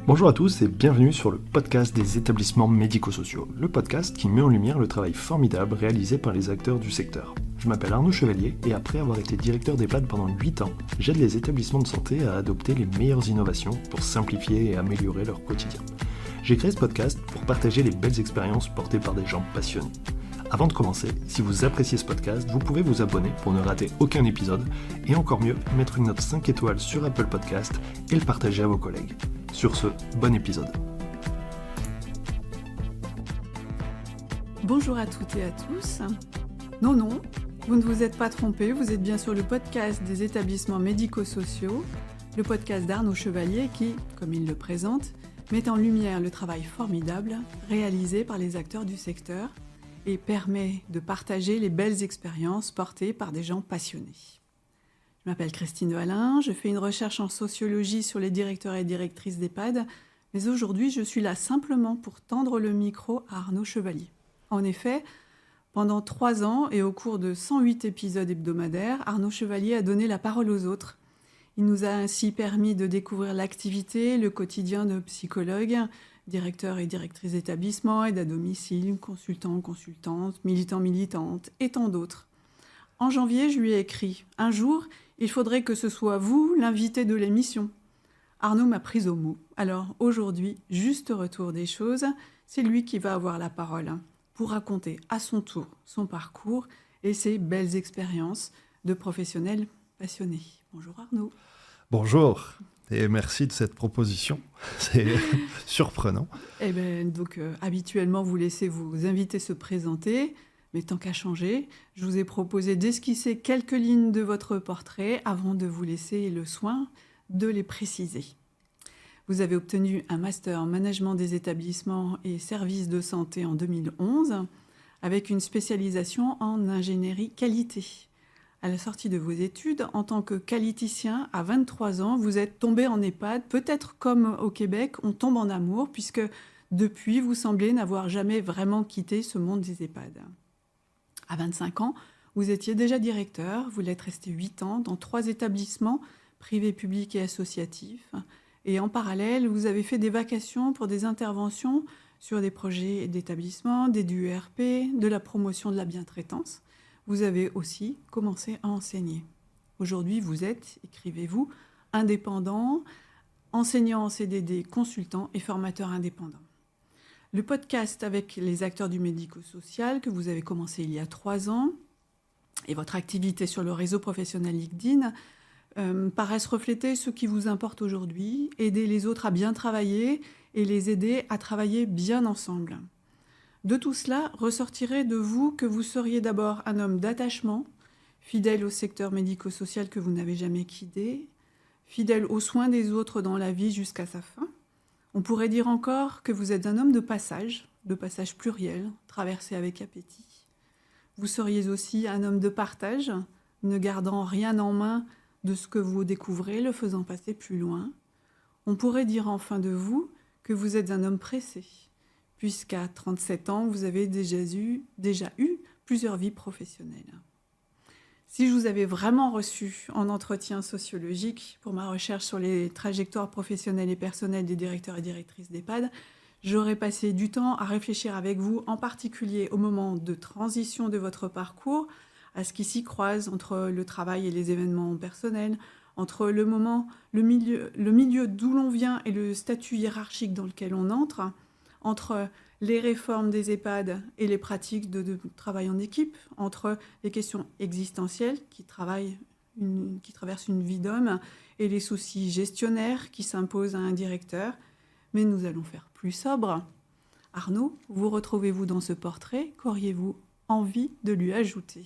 Bonjour à tous et bienvenue sur le podcast des établissements médico-sociaux, le podcast qui met en lumière le travail formidable réalisé par les acteurs du secteur. Je m'appelle Arnaud Chevalier et après avoir été directeur d'EHPAD pendant 8 ans, j'aide les établissements de santé à adopter les meilleures innovations pour simplifier et améliorer leur quotidien. J'ai créé ce podcast pour partager les belles expériences portées par des gens passionnés. Avant de commencer, si vous appréciez ce podcast, vous pouvez vous abonner pour ne rater aucun épisode et encore mieux, mettre une note 5 étoiles sur Apple Podcast et le partager à vos collègues. Sur ce, bon épisode. Bonjour à toutes et à tous. Non, vous ne vous êtes pas trompés, vous êtes bien sur le podcast des établissements médico-sociaux, le podcast d'Arnaud Chevalier qui, comme il le présente, met en lumière le travail formidable réalisé par les acteurs du secteur et permet de partager les belles expériences portées par des gens passionnés. Je m'appelle Christine Valin, je fais une recherche en sociologie sur les directeurs et directrices d'EHPAD, mais aujourd'hui je suis là simplement pour tendre le micro à Arnaud Chevalier. En effet, pendant 3 ans et au cours de 108 épisodes hebdomadaires, Arnaud Chevalier a donné la parole aux autres. Il nous a ainsi permis de découvrir l'activité, le quotidien de psychologues, directeurs et directrices d'établissements, aide à domicile, consultants, consultantes, militants, militantes et tant d'autres. En janvier, je lui ai écrit « Un jour, il faudrait que ce soit vous l'invité de l'émission ». Arnaud m'a prise au mot. Alors aujourd'hui, juste retour des choses, c'est lui qui va avoir la parole pour raconter à son tour son parcours et ses belles expériences de professionnels passionnés. Bonjour Arnaud. Bonjour et merci de cette proposition, c'est surprenant. Habituellement, vous laissez vos invités se présenter. Mais tant qu'à changer, je vous ai proposé d'esquisser quelques lignes de votre portrait avant de vous laisser le soin de les préciser. Vous avez obtenu un master en management des établissements et services de santé en 2011 avec une spécialisation en ingénierie qualité. À la sortie de vos études, en tant que qualiticien, à 23 ans, vous êtes tombé en EHPAD. Peut-être comme au Québec, on tombe en amour puisque depuis, vous semblez n'avoir jamais vraiment quitté ce monde des EHPAD. À 25 ans, vous étiez déjà directeur, vous l'êtes resté 8 ans dans 3 établissements privés, publics et associatifs. Et en parallèle, vous avez fait des vacations pour des interventions sur des projets d'établissement, des DUERP, de la promotion de la bientraitance. Vous avez aussi commencé à enseigner. Aujourd'hui, vous êtes, écrivez-vous, indépendant, enseignant en CDD, consultant et formateur indépendant. Le podcast avec les acteurs du médico-social que vous avez commencé il y a 3 ans et votre activité sur le réseau professionnel LinkedIn paraissent refléter ce qui vous importe aujourd'hui, aider les autres à bien travailler et les aider à travailler bien ensemble. De tout cela, ressortirait de vous que vous seriez d'abord un homme d'attachement, fidèle au secteur médico-social que vous n'avez jamais quitté, fidèle aux soins des autres dans la vie jusqu'à sa fin. On pourrait dire encore que vous êtes un homme de passage pluriel, traversé avec appétit. Vous seriez aussi un homme de partage, ne gardant rien en main de ce que vous découvrez, le faisant passer plus loin. On pourrait dire enfin de vous que vous êtes un homme pressé, puisqu'à 37 ans, vous avez déjà eu plusieurs vies professionnelles. Si je vous avais vraiment reçu en entretien sociologique pour ma recherche sur les trajectoires professionnelles et personnelles des directeurs et directrices d'EHPAD, j'aurais passé du temps à réfléchir avec vous, en particulier au moment de transition de votre parcours, à ce qui s'y croise entre le travail et les événements personnels, entre le milieu d'où l'on vient et le statut hiérarchique dans lequel on entre, entre les réformes des EHPAD et les pratiques de travail en équipe, entre les questions existentielles qui traversent une vie d'homme et les soucis gestionnaires qui s'imposent à un directeur. Mais nous allons faire plus sobre. Arnaud, vous retrouvez-vous dans ce portrait? Qu'auriez-vous envie de lui ajouter?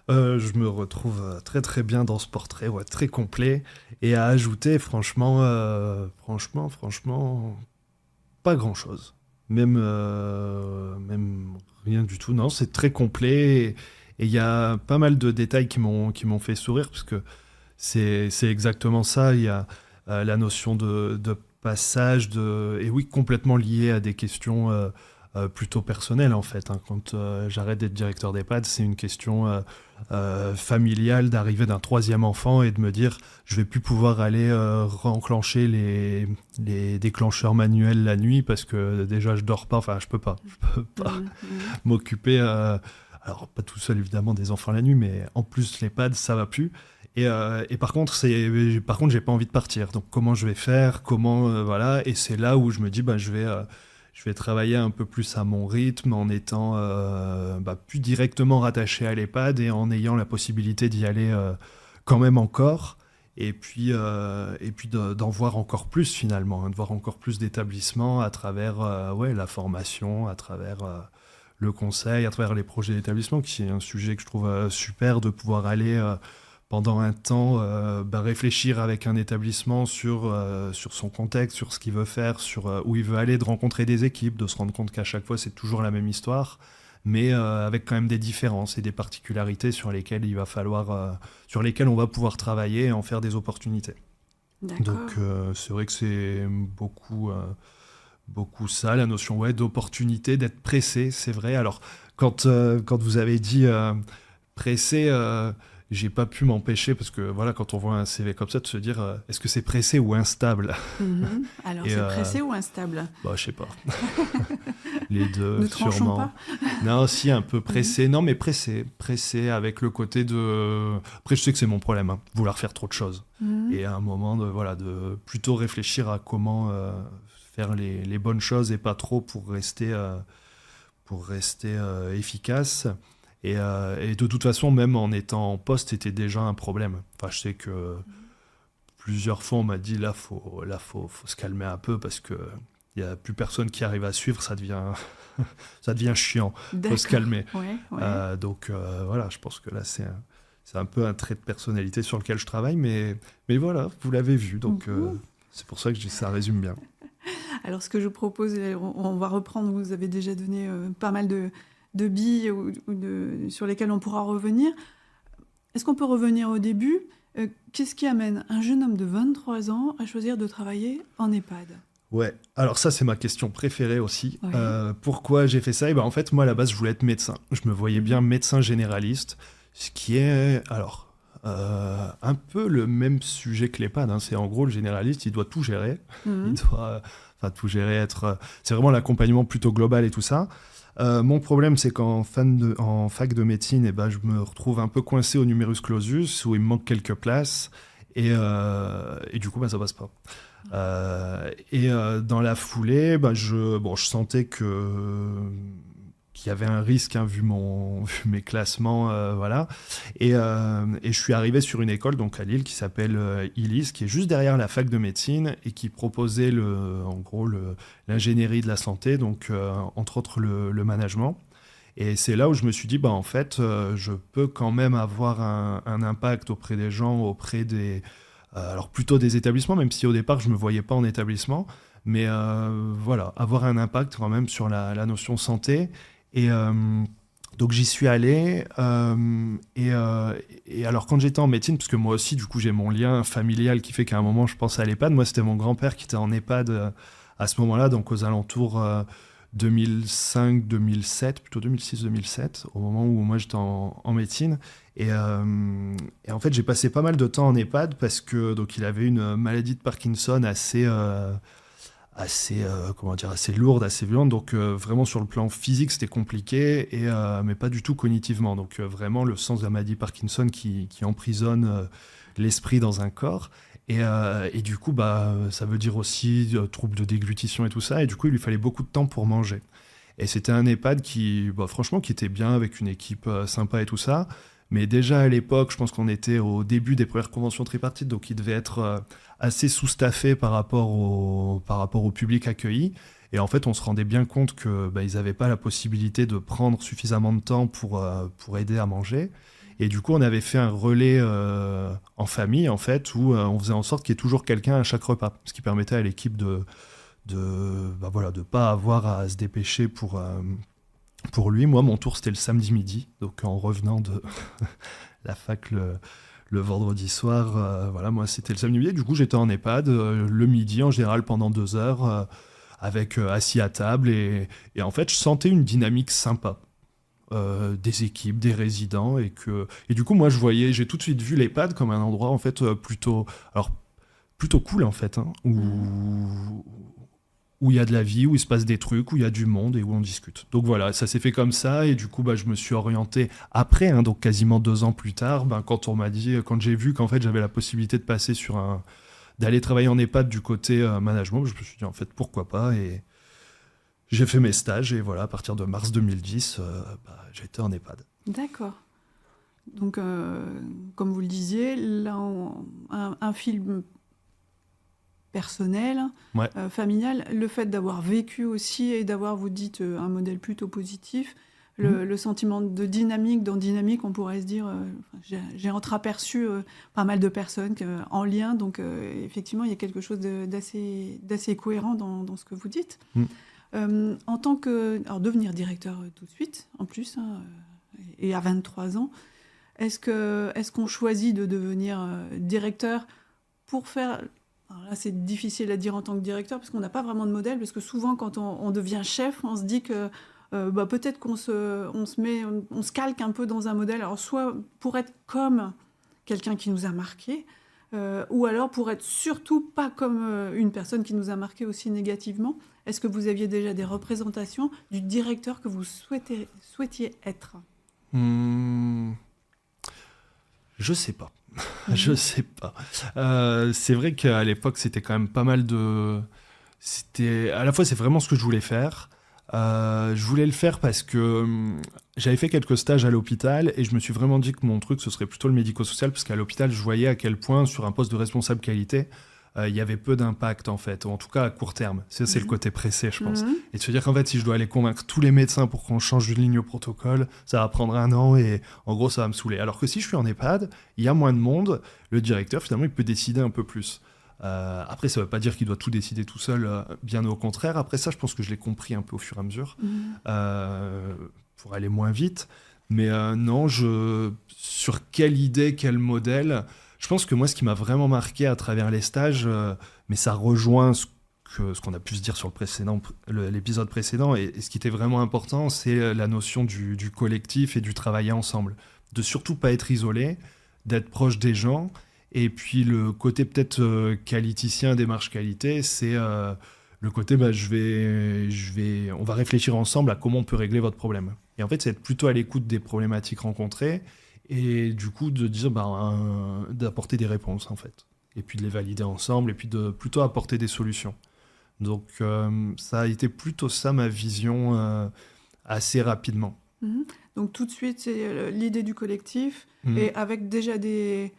Je me retrouve très très bien dans ce portrait, très complet. Et à ajouter, franchement, pas grand-chose. Même rien du tout. Non, c'est très complet. Et il y a pas mal de détails qui m'ont fait sourire, parce que c'est exactement ça. Il y a la notion de passage, et oui, complètement lié à des questions plutôt personnelle en fait. Quand j'arrête d'être directeur d'EHPAD, c'est une question familiale d'arriver d'un 3e enfant et de me dire je vais plus pouvoir aller enclencher les déclencheurs manuels la nuit parce que déjà je dors pas, enfin je peux pas m'occuper, alors pas tout seul évidemment des enfants la nuit, mais en plus l'EHPAD ça va plus. Et par contre, j'ai pas envie de partir. Donc comment je vais faire, voilà. Et c'est là où je me dis je vais travailler un peu plus à mon rythme en étant plus directement rattaché à l'EHPAD et en ayant la possibilité d'y aller quand même encore. Et puis d'en voir encore plus finalement, de voir encore plus d'établissements à travers la formation, à travers le conseil, à travers les projets d'établissement, qui est un sujet que je trouve super de pouvoir aller pendant un temps réfléchir avec un établissement sur son contexte, sur ce qu'il veut faire, sur où il veut aller, de rencontrer des équipes, de se rendre compte qu'à chaque fois c'est toujours la même histoire, mais avec quand même des différences et des particularités sur lesquelles sur lesquelles on va pouvoir travailler et en faire des opportunités. D'accord. Donc c'est vrai que c'est beaucoup ça, la notion d'opportunité, d'être pressé, c'est vrai. Alors quand vous avez dit pressé, j'ai pas pu m'empêcher, parce que voilà, quand on voit un CV comme ça, de se dire est-ce que c'est pressé ou instable? Alors c'est pressé ou instable? Je sais pas. Les deux, ne sûrement. Pas. Non, si, un peu pressé. Non, mais pressé avec le côté de... Après, je sais que c'est mon problème, vouloir faire trop de choses. Et à un moment, de plutôt réfléchir à comment faire les bonnes choses et pas trop pour rester efficace. Et de toute façon, même en étant en poste, c'était déjà un problème. Enfin, je sais que plusieurs fois, on m'a dit faut se calmer un peu parce que il y a plus personne qui arrive à suivre, ça devient chiant. Faut se calmer. Ouais. Donc voilà, je pense que là c'est un peu un trait de personnalité sur lequel je travaille, mais voilà, vous l'avez vu, donc c'est pour ça que ça résume bien. Alors ce que je propose, on va reprendre. Vous avez déjà donné pas mal de billes sur lesquelles on pourra revenir. Est-ce qu'on peut revenir au début? Qu'est-ce qui amène un jeune homme de 23 ans à choisir de travailler en EHPAD? Ouais, alors ça c'est ma question préférée aussi. Ouais. Pourquoi j'ai fait ça? Et en fait, moi à la base je voulais être médecin. Je me voyais bien médecin généraliste, ce qui est un peu le même sujet que l'EHPAD. C'est en gros le généraliste, il doit tout gérer. Il doit tout gérer, c'est vraiment l'accompagnement plutôt global et tout ça. Mon problème, c'est qu'en fac de médecine, je me retrouve un peu coincé au numerus clausus, où il me manque quelques places, et du coup, ça passe pas. Dans la foulée, je sentais qu'il y avait un risque, vu mes classements, voilà. Et je suis arrivé sur une école donc à Lille qui s'appelle ILIS, qui est juste derrière la fac de médecine et qui proposait l'ingénierie de la santé, donc entre autres le management. Et c'est là où je me suis dit, en fait, je peux quand même avoir un impact auprès des gens, alors plutôt des établissements, même si au départ je me voyais pas en établissement, mais avoir un impact quand même sur la notion santé. Et donc j'y suis allé, et alors quand j'étais en médecine, parce que moi aussi du coup j'ai mon lien familial qui fait qu'à un moment je pense à l'EHPAD. Moi c'était mon grand-père qui était en EHPAD à ce moment-là, donc aux alentours 2005-2007, plutôt 2006-2007, au moment où moi j'étais en médecine. Et en fait j'ai passé pas mal de temps en EHPAD parce que donc il avait une maladie de Parkinson assez lourde, assez violente, donc vraiment sur le plan physique c'était compliqué, mais pas du tout cognitivement, donc vraiment le sens de la maladie Parkinson qui emprisonne l'esprit dans un corps, et du coup ça veut dire aussi troubles de déglutition et tout ça, et du coup il lui fallait beaucoup de temps pour manger, et c'était un EHPAD qui franchement qui était bien, avec une équipe sympa et tout ça. Mais déjà à l'époque, je pense qu'on était au début des premières conventions tripartites, donc il devait être assez sous-staffé par rapport au public accueilli. Et en fait, on se rendait bien compte qu'ils n'avaient pas la possibilité de prendre suffisamment de temps pour aider à manger. Et du coup, on avait fait un relais en famille, en fait, où on faisait en sorte qu'il y ait toujours quelqu'un à chaque repas, ce qui permettait à l'équipe de pas avoir à se dépêcher pour lui. Moi, mon tour, c'était le samedi midi, donc en revenant de la fac le vendredi soir. Moi, c'était le samedi midi. Du coup, j'étais en EHPAD le midi, en général, pendant 2 heures, avec assis à table, et en fait, je sentais une dynamique sympa. Des équipes, des résidents, et du coup, moi, j'ai tout de suite vu l'EHPAD comme un endroit, en fait, plutôt cool, en fait, hein, où il y a de la vie, où il se passe des trucs, où il y a du monde et où on discute. Donc voilà, ça s'est fait comme ça, et du coup, je me suis orienté après, hein, donc quasiment 2 ans plus tard, quand j'ai vu qu'en fait, j'avais la possibilité de passer d'aller travailler en EHPAD du côté management, je me suis dit, en fait, pourquoi pas, et j'ai fait mes stages, et voilà, à partir de mars 2010, j'étais en EHPAD. D'accord. Donc, comme vous le disiez, là, un film personnel, Ouais. familial, le fait d'avoir vécu aussi et d'avoir, vous dites, un modèle plutôt positif, le sentiment de dynamique, dans dynamique, on pourrait se dire, j'ai entreaperçu pas mal de personnes en lien, donc effectivement, il y a quelque chose d'assez cohérent dans ce que vous dites. En tant que... Alors, devenir directeur tout de suite, en plus, hein, et à 23 ans, est-ce qu'on choisit de devenir directeur pour faire... Alors là, c'est difficile à dire en tant que directeur, parce qu'on n'a pas vraiment de modèle, parce que souvent, quand on devient chef, on se dit que peut-être qu'on se calque un peu dans un modèle, alors soit pour être comme quelqu'un qui nous a marqué, ou alors pour être surtout pas comme une personne qui nous a marqué aussi négativement. Est-ce que vous aviez déjà des représentations du directeur que vous souhaitiez être ? Je sais pas. Je sais pas. C'est vrai qu'à l'époque, c'était quand même pas mal de... À la fois, c'est vraiment ce que je voulais faire. Je voulais le faire parce que j'avais fait quelques stages à l'hôpital, et je me suis vraiment dit que mon truc, ce serait plutôt le médico-social, parce qu'à l'hôpital, je voyais à quel point, sur un poste de responsable qualité, il y avait peu d'impact, en fait, ou en tout cas à court terme. C'est le côté pressé, je pense. Et de se dire qu'en fait, si je dois aller convaincre tous les médecins pour qu'on change d'une ligne au protocole, ça va prendre 1 an, et en gros, ça va me saouler. Alors que si je suis en EHPAD, il y a moins de monde, le directeur, finalement, il peut décider un peu plus. Après, ça ne veut pas dire qu'il doit tout décider tout seul, bien au contraire. Après ça, je pense que je l'ai compris un peu au fur et à mesure, pour aller moins vite. Mais non, sur quelle idée, quel modèle... Je pense que moi, ce qui m'a vraiment marqué à travers les stages, mais ça rejoint ce qu'on a pu se dire sur l'épisode précédent, et ce qui était vraiment important, c'est la notion du collectif et du travailler ensemble. De surtout pas être isolé, d'être proche des gens. Et puis le côté peut-être qualiticien, démarche qualité, c'est le côté on va réfléchir ensemble à comment on peut régler votre problème. Et en fait, c'est être plutôt à l'écoute des problématiques rencontrées, et du coup de dire d'apporter des réponses, en fait. Et puis de les valider ensemble, et puis de plutôt apporter des solutions. Donc ça a été plutôt ça ma vision assez rapidement. Donc tout de suite, c'est l'idée du collectif, et avec déjà des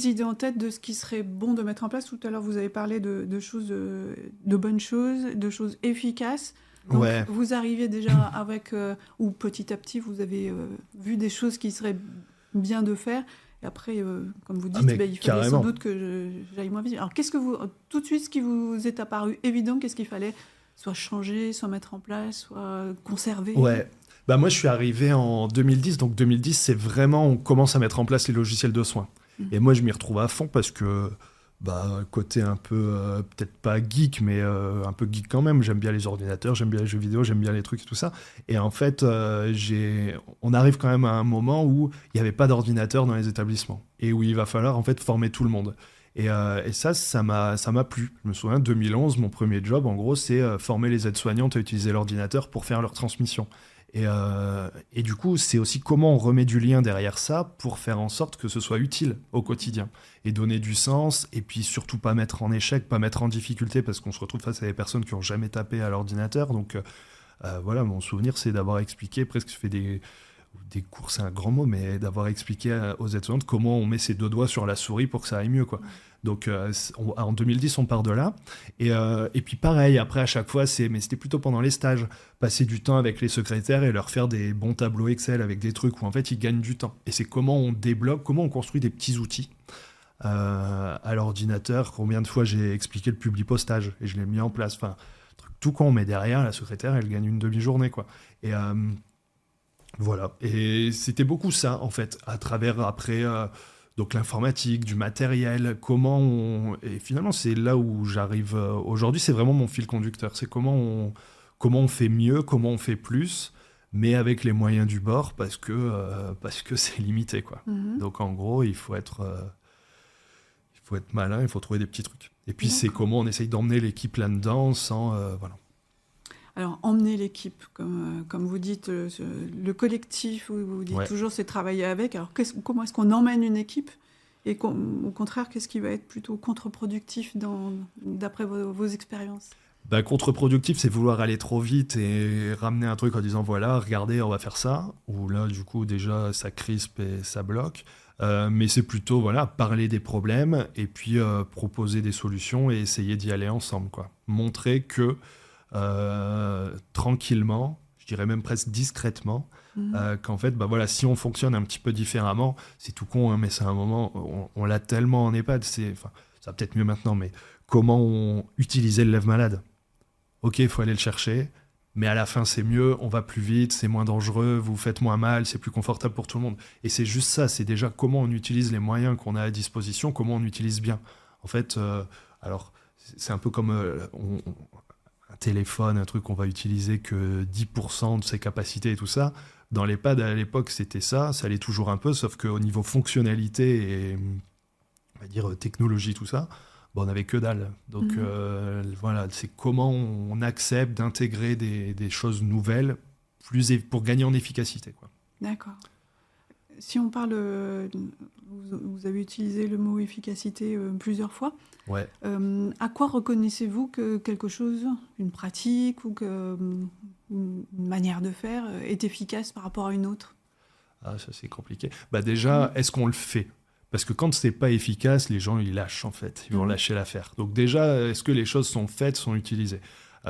idées en tête de ce qui serait bon de mettre en place. Tout à l'heure, vous avez parlé de bonnes choses, de choses efficaces. Donc, ouais. Vous arrivez déjà avec, ou petit à petit, vous avez vu des choses qui seraient bien de faire. Et après, comme vous dites, il fallait sans doute que j'aille moins vite. Alors, tout de suite, ce qui vous est apparu évident, qu'est-ce qu'il fallait soit changer, soit mettre en place, soit conserver? Ouais. Moi, je suis arrivé en 2010. Donc, 2010, c'est vraiment, on commence à mettre en place les logiciels de soins. Et moi, je m'y retrouve à fond parce que, côté un peu, peut-être pas geek, mais un peu geek quand même. J'aime bien les ordinateurs, j'aime bien les jeux vidéo, j'aime bien les trucs et tout ça. Et en fait, on arrive quand même à un moment où il n'y avait pas d'ordinateur dans les établissements et où il va falloir en fait former tout le monde. Et ça m'a plu. Je me souviens, 2011, mon premier job, en gros, c'est former les aides-soignantes à utiliser l'ordinateur pour faire leur transmission. Et du coup, c'est aussi comment on remet du lien derrière ça pour faire en sorte que ce soit utile au quotidien et donner du sens, et puis surtout pas mettre en échec, pas mettre en difficulté, parce qu'on se retrouve face à des personnes qui n'ont jamais tapé à l'ordinateur. Donc voilà, mon souvenir, c'est d'avoir expliqué, presque fait des cours, c'est un grand mot, mais d'avoir expliqué aux aides-soignantes comment on met ses 2 doigts sur la souris pour que ça aille mieux, quoi. Donc en 2010, on part de là. Et puis pareil, après à chaque fois, mais c'était plutôt pendant les stages, passer du temps avec les secrétaires et leur faire des bons tableaux Excel avec des trucs où en fait ils gagnent du temps. Et c'est comment on débloque, comment on construit des petits outils à l'ordinateur. Combien de fois j'ai expliqué le publipostage et je l'ai mis en place. Enfin, tout con, mais derrière, la secrétaire, elle gagne une demi-journée, quoi. Et voilà. Et c'était beaucoup ça, en fait, à travers après... Donc l'informatique, du matériel, Et finalement, c'est là où j'arrive aujourd'hui, c'est vraiment mon fil conducteur. C'est comment on fait mieux, comment on fait plus, mais avec les moyens du bord, parce que c'est limité, quoi. Donc en gros, il faut être malin, il faut trouver des petits trucs. Et puis c'est comment on essaye d'emmener l'équipe là-dedans sans... voilà. Alors, emmener l'équipe, comme vous dites, le collectif, vous dites toujours, c'est travailler avec. Alors, comment est-ce qu'on emmène une équipe ? Et au contraire, qu'est-ce qui va être plutôt contre-productif d'après vos expériences ? Contre-productif, c'est vouloir aller trop vite et ramener un truc en disant, voilà, regardez, on va faire ça. Ou là, du coup, déjà, ça crispe et ça bloque. Mais c'est plutôt, voilà, parler des problèmes et puis proposer des solutions et essayer d'y aller ensemble, quoi. Montrer que tranquillement, je dirais même presque discrètement, qu'en fait, si on fonctionne un petit peu différemment, c'est tout con, hein, mais c'est un moment, on l'a tellement en EHPAD, ça va peut-être mieux maintenant, mais comment utiliser le lève-malade ? Ok, il faut aller le chercher, mais à la fin, c'est mieux, on va plus vite, c'est moins dangereux, vous faites moins mal, c'est plus confortable pour tout le monde. Et c'est juste ça, c'est déjà comment on utilise les moyens qu'on a à disposition, comment on utilise bien. En fait, alors, c'est un peu comme... un téléphone, un truc qu'on va utiliser que 10% de ses capacités et tout ça. Dans l'EHPAD, à l'époque, c'était ça l'est toujours un peu, sauf qu'au niveau fonctionnalité et, on va dire, technologie, tout ça, on n'avait que dalle. Donc, voilà, c'est comment on accepte d'intégrer des choses nouvelles pour gagner en efficacité, quoi. D'accord. Si on parle... vous avez utilisé le mot efficacité plusieurs fois. Ouais. À quoi reconnaissez-vous que quelque chose, une pratique ou une manière de faire est efficace par rapport à une autre ? Ah, ça c'est compliqué. Déjà, est-ce qu'on le fait ? Parce que quand c'est pas efficace, les gens ils lâchent en fait, ils vont lâcher l'affaire. Donc déjà, est-ce que les choses sont faites, sont utilisées ?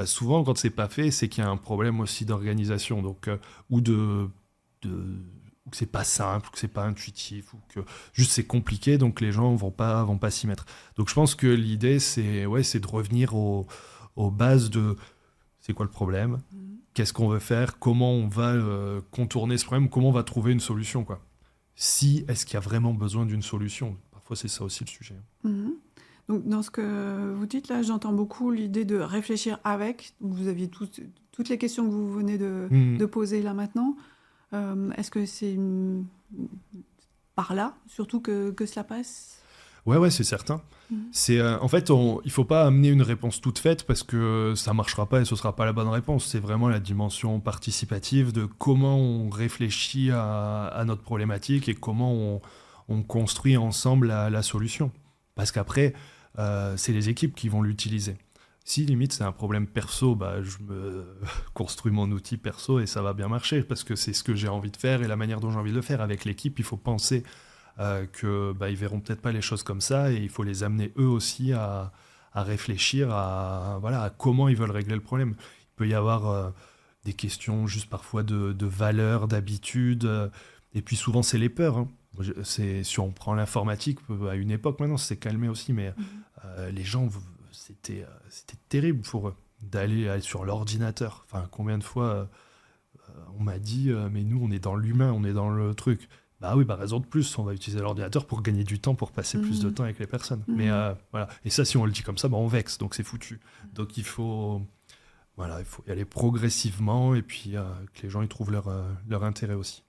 Souvent, quand c'est pas fait, c'est qu'il y a un problème aussi d'organisation, donc ou ou que c'est pas simple, ou que c'est pas intuitif, ou que juste c'est compliqué, donc les gens vont pas s'y mettre. Donc je pense que l'idée, c'est de revenir aux bases de c'est quoi le problème, qu'est-ce qu'on veut faire, comment on va contourner ce problème, comment on va trouver une solution, quoi. Est-ce qu'il y a vraiment besoin d'une solution ? Parfois, c'est ça aussi le sujet. Donc, dans ce que vous dites là, j'entends beaucoup l'idée de réfléchir avec. Donc, vous aviez toutes les questions que vous venez de poser là maintenant. Est-ce que c'est par là, surtout que cela passe ? Ouais, c'est certain. En fait, il faut pas amener une réponse toute faite parce que ça marchera pas et ce sera pas la bonne réponse. C'est vraiment la dimension participative de comment on réfléchit à notre problématique et comment on construit ensemble la solution. Parce qu'après, c'est les équipes qui vont l'utiliser. Si limite c'est un problème perso, je me construis mon outil perso et ça va bien marcher parce que c'est ce que j'ai envie de faire et la manière dont j'ai envie de le faire. Avec l'équipe, il faut penser qu'ils verront peut-être pas les choses comme ça et il faut les amener eux aussi à réfléchir à comment ils veulent régler le problème. Il peut y avoir des questions juste parfois de valeurs, d'habitudes, et puis souvent c'est les peurs, hein. Si on prend l'informatique, à une époque maintenant c'est calmé aussi, mais les gens, c'était terrible pour eux d'aller sur l'ordinateur. Enfin, combien de fois on m'a dit mais nous on est dans l'humain, on est dans le truc. Raison de plus, on va utiliser l'ordinateur pour gagner du temps, pour passer plus de temps avec les personnes. Mais voilà, et ça si on le dit comme ça, on vexe, donc c'est foutu. Donc il faut y aller progressivement et puis que les gens y trouvent leur intérêt aussi.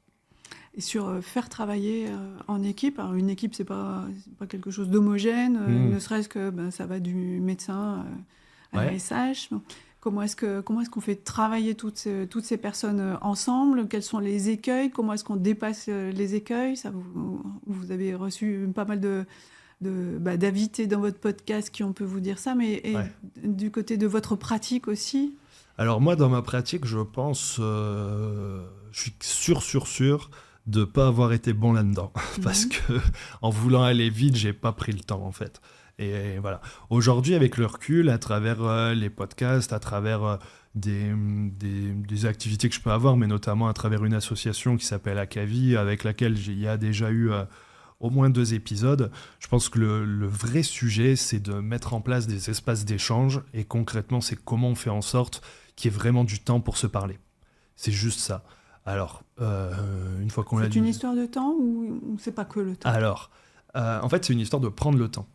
Et sur faire travailler en équipe, alors une équipe c'est pas quelque chose d'homogène, ne serait-ce que ça va du médecin à la SH. Comment est-ce qu'on fait travailler toutes ces personnes ensemble ? Quels sont les écueils ? Comment est-ce qu'on dépasse les écueils ? Ça, vous avez reçu pas mal d'invités dans votre podcast qui ont pu vous dire ça, mais du côté de votre pratique aussi ? Alors moi, dans ma pratique, je pense, je suis sûr de ne pas avoir été bon là-dedans. Parce que en voulant aller vite, j'ai pas pris le temps, en fait. Et voilà. Aujourd'hui, avec le recul, à travers les podcasts, à travers des activités que je peux avoir, mais notamment à travers une association qui s'appelle Akavi, avec laquelle il y a déjà eu au moins 2 épisodes, je pense que le vrai sujet, c'est de mettre en place des espaces d'échange. Et concrètement, c'est comment on fait en sorte qu'il y ait vraiment du temps pour se parler. C'est juste ça. Alors, une fois qu'on l'a dit... C'est une histoire de temps ou c'est pas que le temps ? Alors, En fait, c'est une histoire de prendre le temps.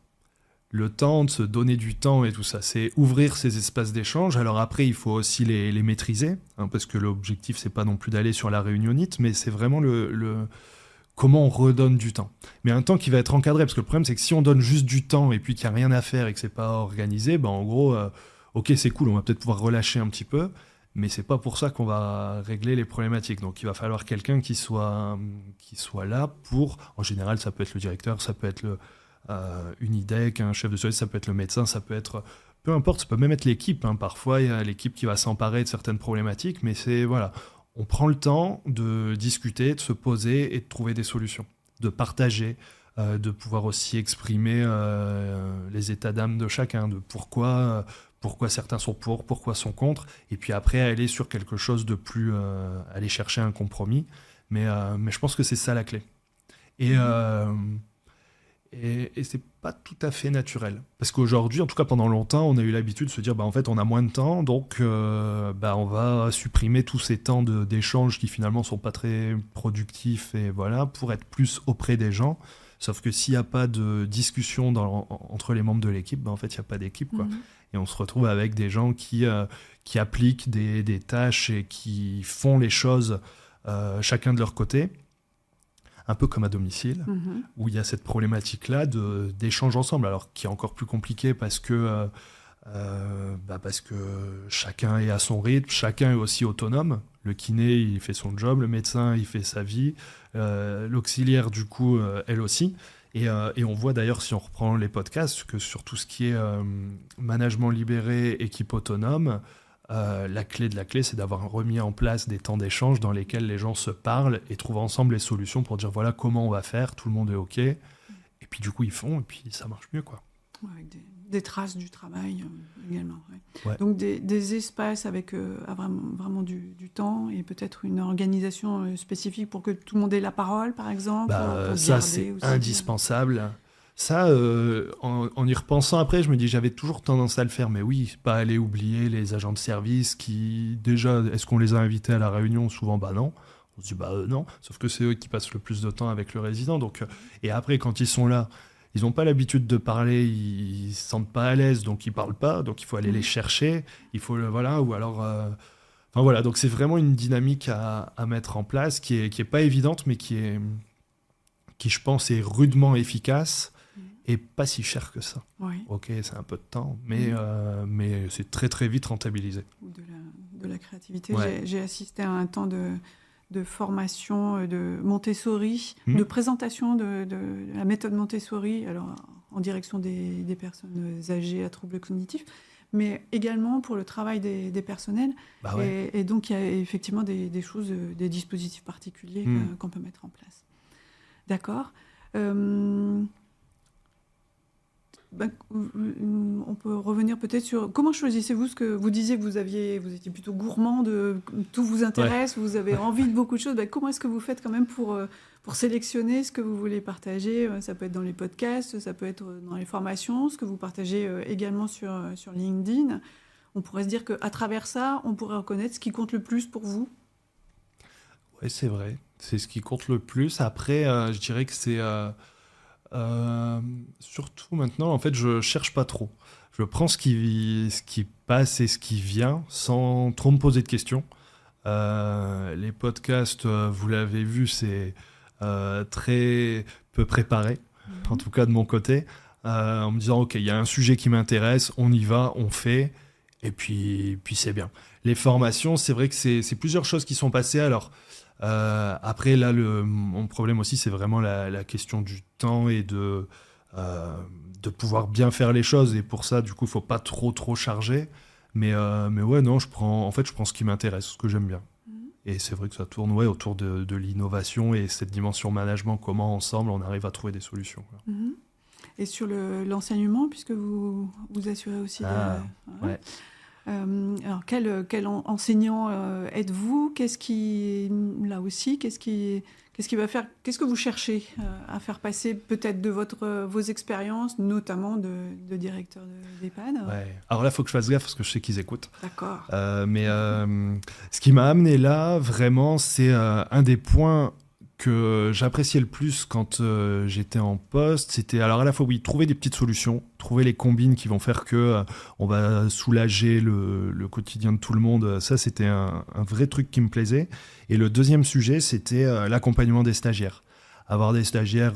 Le temps, de se donner du temps et tout ça. C'est ouvrir ces espaces d'échange. Alors après, il faut aussi les maîtriser, parce que l'objectif, c'est pas non plus d'aller sur la réunionnite, mais c'est vraiment comment on redonne du temps. Mais un temps qui va être encadré, parce que le problème, c'est que si on donne juste du temps et puis qu'il n'y a rien à faire et que c'est pas organisé, en gros, ok, c'est cool, on va peut-être pouvoir relâcher un petit peu, mais c'est pas pour ça qu'on va régler les problématiques. Donc il va falloir quelqu'un qui soit là pour, en général, ça peut être le directeur, ça peut être une IDEC, un chef de service, ça peut être le médecin, ça peut être... Peu importe, ça peut même être l'équipe. Parfois, il y a l'équipe qui va s'emparer de certaines problématiques, mais c'est... Voilà, on prend le temps de discuter, de se poser et de trouver des solutions, de partager, de pouvoir aussi exprimer les états d'âme de chacun, de pourquoi certains sont pour, pourquoi sont contre, et puis après aller sur quelque chose de plus... aller chercher un compromis. Mais je pense que c'est ça la clé. Et c'est pas tout à fait naturel. Parce qu'aujourd'hui, en tout cas pendant longtemps, on a eu l'habitude de se dire en fait on a moins de temps, donc on va supprimer tous ces temps d'échange qui finalement sont pas très productifs et voilà, pour être plus auprès des gens. Sauf que s'il n'y a pas de discussion entre les membres de l'équipe, en fait il n'y a pas d'équipe, quoi. Et on se retrouve avec des gens qui appliquent des tâches et qui font les choses chacun de leur côté. Un peu comme à domicile, où il y a cette problématique-là d'échange ensemble, alors qui est encore plus compliqué parce que chacun est à son rythme, chacun est aussi autonome. Le kiné, il fait son job, le médecin, il fait sa vie, l'auxiliaire, du coup, elle aussi. Et on voit d'ailleurs, si on reprend les podcasts, que sur tout ce qui est management libéré, équipe autonome, la clé de la clé, c'est d'avoir remis en place des temps d'échange dans lesquels les gens se parlent et trouvent ensemble les solutions pour dire voilà comment on va faire, tout le monde est OK. Et puis du coup, ils font et puis ça marche mieux, quoi. Avec des traces du travail également. Ouais. Donc des espaces avec vraiment du temps et peut-être une organisation spécifique pour que tout le monde ait la parole, par exemple. Ça, c'est indispensable. Ça, en y repensant après, je me dis j'avais toujours tendance à le faire, mais oui, pas aller oublier les agents de service qui, déjà, est-ce qu'on les a invités à la réunion? Souvent, non. On se dit non, sauf que c'est eux qui passent le plus de temps avec le résident. Donc, et après, quand ils sont là, ils n'ont pas l'habitude de parler, ils se sentent pas à l'aise, donc ils parlent pas, donc il faut aller les chercher, il faut, voilà, ou alors... Enfin voilà, donc c'est vraiment une dynamique à mettre en place qui est pas évidente, mais qui, je pense, est rudement efficace. Et pas si cher que ça. Oui. Ok, c'est un peu de temps, mais c'est très très vite rentabilisé. Ou de la créativité. Ouais. J'ai assisté à un temps de formation de Montessori, de présentation de la méthode Montessori, alors en direction des personnes âgées à troubles cognitifs, mais également pour le travail des personnels. Ouais. Et donc il y a effectivement des choses, des dispositifs particuliers qu'on peut mettre en place. D'accord. On peut revenir peut-être sur comment choisissez-vous ce que vous disiez que vous étiez plutôt gourmand, tout vous intéresse, vous avez envie de beaucoup de choses. Comment est-ce que vous faites quand même pour sélectionner ce que vous voulez partager? Ça peut être dans les podcasts, ça peut être dans les formations, ce que vous partagez également sur LinkedIn. On pourrait se dire qu'à travers ça, on pourrait reconnaître ce qui compte le plus pour vous. Oui, c'est vrai. C'est ce qui compte le plus. Après, je dirais que c'est... surtout maintenant, en fait, je cherche pas trop. Je prends ce qui passe et ce qui vient sans trop me poser de questions. Les podcasts, vous l'avez vu, c'est très peu préparé, en tout cas de mon côté, en me disant ok, il y a un sujet qui m'intéresse, on y va, on fait, et puis c'est bien. Les formations, c'est vrai que c'est plusieurs choses qui sont passées. Alors après, là, mon problème aussi, c'est vraiment la question du temps et de pouvoir bien faire les choses. Et pour ça, du coup, il ne faut pas trop charger. Mais ouais, non, je prends ce qui m'intéresse, ce que j'aime bien. Et c'est vrai que ça tourne autour de l'innovation et cette dimension management, comment ensemble on arrive à trouver des solutions. Et sur l'enseignement, puisque vous assurez aussi ouais. Alors, quel enseignant êtes-vous? Qu'est-ce qui va faire? Qu'est-ce que vous cherchez à faire passer peut-être de vos expériences, notamment de directeur d'EHPAD? Ouais. Alors là, il faut que je fasse gaffe parce que je sais qu'ils écoutent. D'accord. Mais ce qui m'a amené là, vraiment, c'est un des points que j'appréciais le plus quand j'étais en poste, c'était alors à la fois trouver des petites solutions, trouver les combines qui vont faire que on va soulager le quotidien de tout le monde. Ça, c'était un vrai truc qui me plaisait. Et le deuxième sujet, c'était l'accompagnement des stagiaires. Avoir des stagiaires,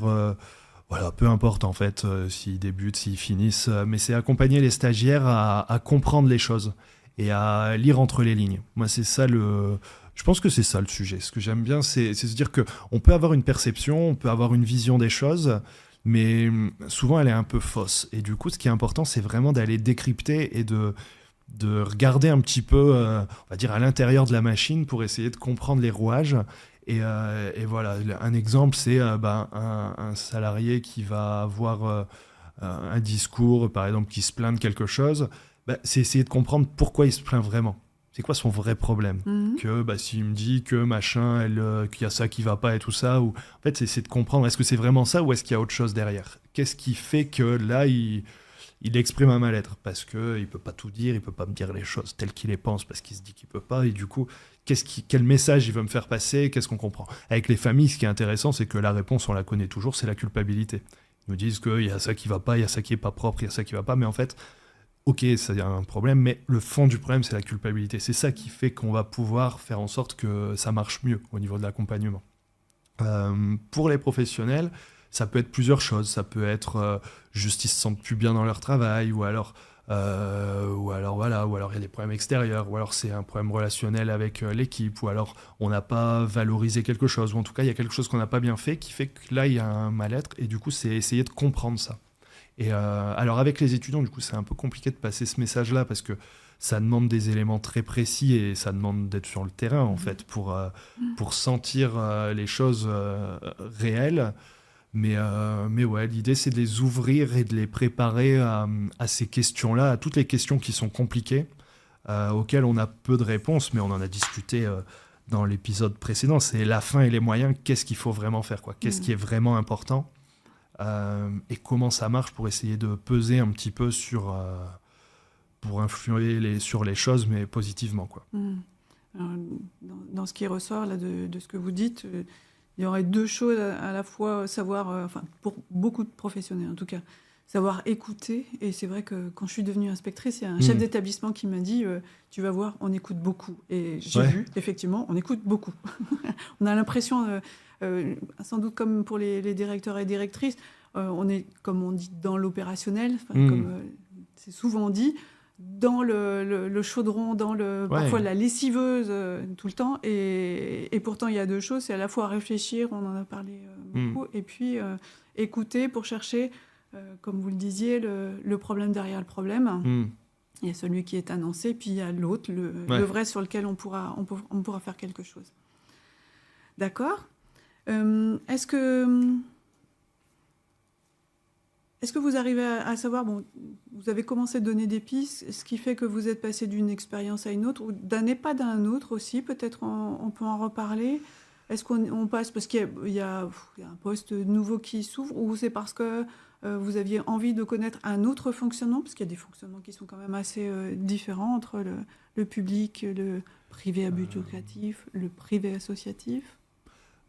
voilà, peu importe en fait s'ils débutent, s'ils finissent, mais c'est accompagner les stagiaires à comprendre les choses et à lire entre les lignes. Moi, c'est ça je pense que c'est ça le sujet. Ce que j'aime bien, c'est se dire qu'on peut avoir une perception, on peut avoir une vision des choses, mais souvent elle est un peu fausse. Et du coup, ce qui est important, c'est vraiment d'aller décrypter et de regarder un petit peu, on va dire, à l'intérieur de la machine pour essayer de comprendre les rouages. Et voilà, un exemple, c'est un salarié qui va avoir un discours, par exemple, qui se plaint de quelque chose. C'est essayer de comprendre pourquoi il se plaint vraiment. C'est quoi son vrai problème ? Que s'il me dit que machin, qu'il y a ça qui va pas et tout ça, ou en fait c'est essayer de comprendre est-ce que c'est vraiment ça ou est-ce qu'il y a autre chose derrière ? Qu'est-ce qui fait que là il exprime un mal-être ? Parce que il peut pas tout dire, il peut pas me dire les choses telles qu'il les pense parce qu'il se dit qu'il peut pas et du coup quel message il veut me faire passer ? Qu'est-ce qu'on comprend ? Avec les familles, ce qui est intéressant, c'est que la réponse on la connaît toujours, c'est la culpabilité. Ils nous disent qu'il y a ça qui va pas, il y a ça qui est pas propre, il y a ça qui va pas, mais en fait ok, ça y a un problème, mais le fond du problème, c'est la culpabilité. C'est ça qui fait qu'on va pouvoir faire en sorte que ça marche mieux au niveau de l'accompagnement. Pour les professionnels, ça peut être plusieurs choses. Ça peut être juste ils se sentent plus bien dans leur travail, ou alors il y a des problèmes extérieurs, ou alors c'est un problème relationnel avec l'équipe, ou alors on n'a pas valorisé quelque chose, ou en tout cas il y a quelque chose qu'on n'a pas bien fait qui fait que là il y a un mal-être, et du coup c'est essayer de comprendre ça. Et alors avec les étudiants, du coup, c'est un peu compliqué de passer ce message-là parce que ça demande des éléments très précis et ça demande d'être sur le terrain en fait pour sentir les choses réelles. Mais ouais, l'idée c'est de les ouvrir et de les préparer à ces questions-là, à toutes les questions qui sont compliquées, auxquelles on a peu de réponses, mais on en a discuté dans l'épisode précédent. C'est la fin et les moyens. Qu'est-ce qu'il faut vraiment faire, quoi ? Qu'est-ce qui est vraiment important ? Et comment ça marche pour essayer de peser un petit peu pour influer sur les choses, mais positivement, quoi. Alors, dans ce qui ressort là, de ce que vous dites, il y aurait deux choses à la fois savoir, pour beaucoup de professionnels en tout cas, savoir écouter. Et c'est vrai que quand je suis devenue inspectrice, il y a un chef d'établissement qui m'a dit tu vas voir, on écoute beaucoup. Et j'ai vu, effectivement, on écoute beaucoup. On a l'impression... sans doute comme pour les directeurs et directrices, on est, comme on dit, dans l'opérationnel, comme c'est souvent dit, dans le chaudron, parfois la lessiveuse tout le temps. Et pourtant, il y a deux choses, c'est à la fois réfléchir, on en a parlé beaucoup, et puis écouter pour chercher, comme vous le disiez, le problème derrière le problème. Il y a celui qui est annoncé, puis il y a l'autre, le vrai sur lequel on pourra faire quelque chose. D'accord ? Est-ce que vous arrivez à savoir, vous avez commencé à donner des pistes, ce qui fait que vous êtes passé d'une expérience à une autre, ou d'un EHPAD à un autre aussi, peut-être on peut en reparler. Est-ce qu'on passe parce qu'il y a un poste nouveau qui s'ouvre, ou c'est parce que vous aviez envie de connaître un autre fonctionnement, parce qu'il y a des fonctionnements qui sont quand même assez différents entre le public, le privé à but lucratif, le privé associatif.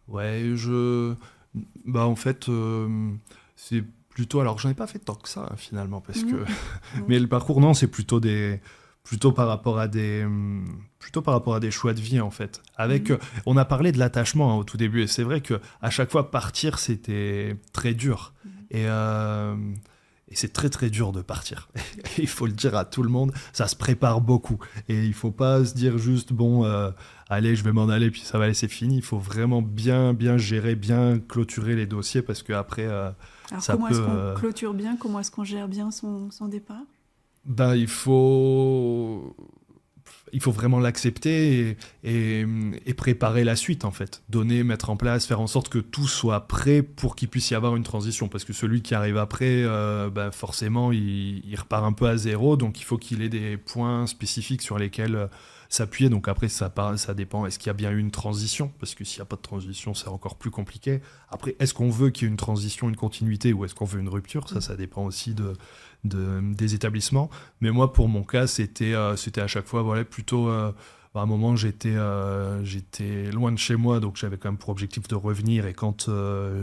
Ouais, en fait, c'est plutôt... Alors, j'en ai pas fait tant que ça, finalement, parce que... Mais le parcours, non, c'est plutôt par rapport à des choix de vie, en fait. On a parlé de l'attachement au tout début, et c'est vrai qu'à chaque fois, partir, c'était très dur. Et c'est très, très dur de partir. Il faut le dire à tout le monde, ça se prépare beaucoup. Et il faut pas se dire juste, allez, je vais m'en aller, puis ça va aller, c'est fini. Il faut vraiment bien gérer, bien clôturer les dossiers, parce qu'après, alors, comment est-ce qu'on clôture bien ? Comment est-ce qu'on gère bien son départ ? Il faut vraiment l'accepter et préparer la suite, en fait. Mettre en place, faire en sorte que tout soit prêt pour qu'il puisse y avoir une transition. Parce que celui qui arrive après, forcément, il repart un peu à zéro. Donc, il faut qu'il ait des points spécifiques sur lesquels s'appuyer. Donc, après, ça dépend. Est-ce qu'il y a bien eu une transition ? Parce que s'il n'y a pas de transition, c'est encore plus compliqué. Après, est-ce qu'on veut qu'il y ait une transition, une continuité, ou est-ce qu'on veut une rupture ? Ça dépend aussi des établissements. Mais moi, pour mon cas, c'était à chaque fois plutôt À un moment, j'étais loin de chez moi, donc j'avais quand même pour objectif de revenir. Et quand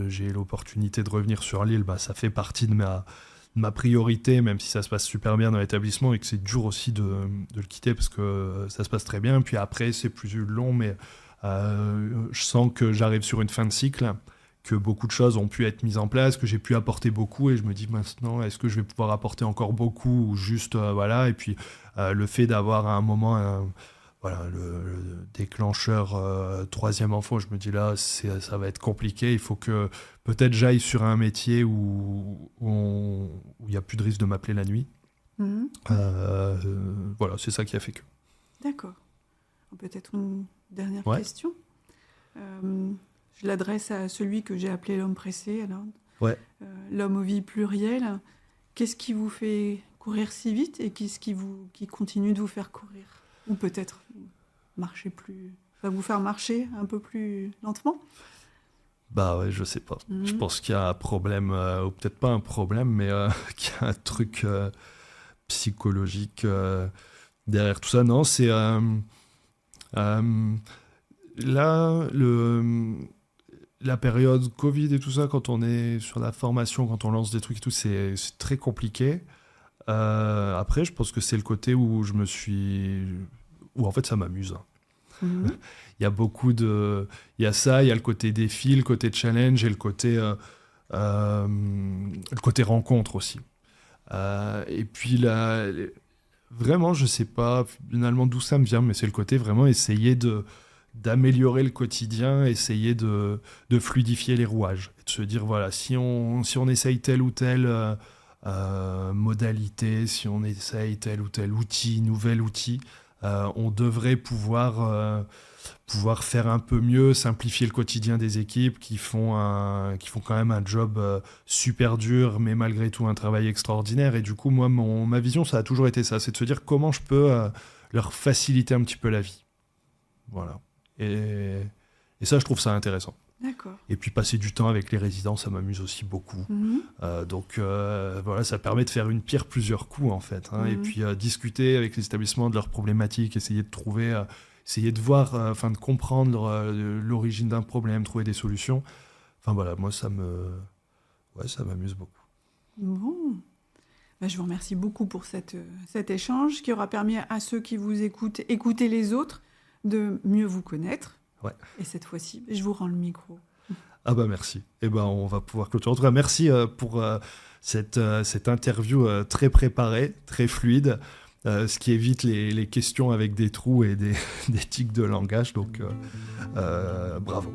j'ai eu l'opportunité de revenir sur l'île, ça fait partie de ma priorité, même si ça se passe super bien dans l'établissement et que c'est dur aussi de le quitter parce que ça se passe très bien. Puis après, c'est plus long, mais je sens que j'arrive sur une fin de cycle, que beaucoup de choses ont pu être mises en place, que j'ai pu apporter beaucoup. Et je me dis maintenant, est-ce que je vais pouvoir apporter encore beaucoup ou juste, voilà. Et puis, le fait d'avoir à un moment... Voilà, le déclencheur troisième enfant, je me dis là, ça va être compliqué. Il faut que peut-être j'aille sur un métier où il n'y a plus de risque de m'appeler la nuit. Voilà, c'est ça qui a fait que. D'accord. Peut-être une dernière Ouais. question. Je l'adresse à celui que j'ai appelé l'homme pressé, alors. Ouais. L'homme aux vies plurielles. Qu'est-ce qui vous fait courir si vite et qu'est-ce qui continue de vous faire courir ? Ou peut-être vous faire marcher un peu plus lentement ? Ouais, je sais pas. Je pense qu'il y a un problème, ou peut-être pas un problème, mais qu'il y a un truc psychologique derrière tout ça. Non, c'est là, la période Covid et tout ça, quand on est sur la formation, quand on lance des trucs et tout, c'est très compliqué. Après, je pense que c'est le côté où où en fait ça m'amuse. Il y a beaucoup de... Il y a ça, il y a le côté défi, le côté challenge et le côté rencontre aussi. Et puis là, vraiment, je sais pas finalement d'où ça me vient, mais c'est le côté vraiment essayer d'améliorer le quotidien, essayer de fluidifier les rouages. Et de se dire, voilà, si on essaye telle ou telle modalité, si on essaye tel ou tel nouvel outil, on devrait pouvoir faire un peu mieux, simplifier le quotidien des équipes qui font quand même un job super dur, mais malgré tout un travail extraordinaire. Et du coup, moi, ma vision, ça a toujours été ça, c'est de se dire comment je peux leur faciliter un petit peu la vie. Voilà. Et ça, je trouve ça intéressant. D'accord. Et puis passer du temps avec les résidents, ça m'amuse aussi beaucoup. Donc voilà, ça permet de faire une pierre plusieurs coups en fait. Et puis discuter avec les établissements de leurs problématiques, essayer de voir, de comprendre l'origine d'un problème, trouver des solutions. Enfin voilà, moi ça m'amuse beaucoup. Bon. Je vous remercie beaucoup pour cet échange qui aura permis à ceux qui vous écouter les autres, de mieux vous connaître. Ouais. Et cette fois-ci, je vous rends le micro. Merci. On va pouvoir clôturer. En tout cas, merci pour cette interview très préparée, très fluide, ce qui évite les questions avec des trous et des tics de langage. Donc, bravo.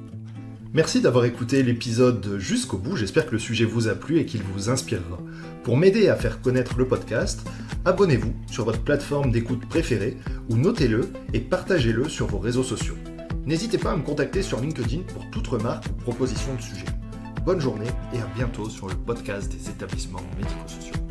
Merci d'avoir écouté l'épisode jusqu'au bout. J'espère que le sujet vous a plu et qu'il vous inspirera. Pour m'aider à faire connaître le podcast, abonnez-vous sur votre plateforme d'écoute préférée ou notez-le et partagez-le sur vos réseaux sociaux. N'hésitez pas à me contacter sur LinkedIn pour toute remarque ou proposition de sujet. Bonne journée et à bientôt sur le podcast des établissements médico-sociaux.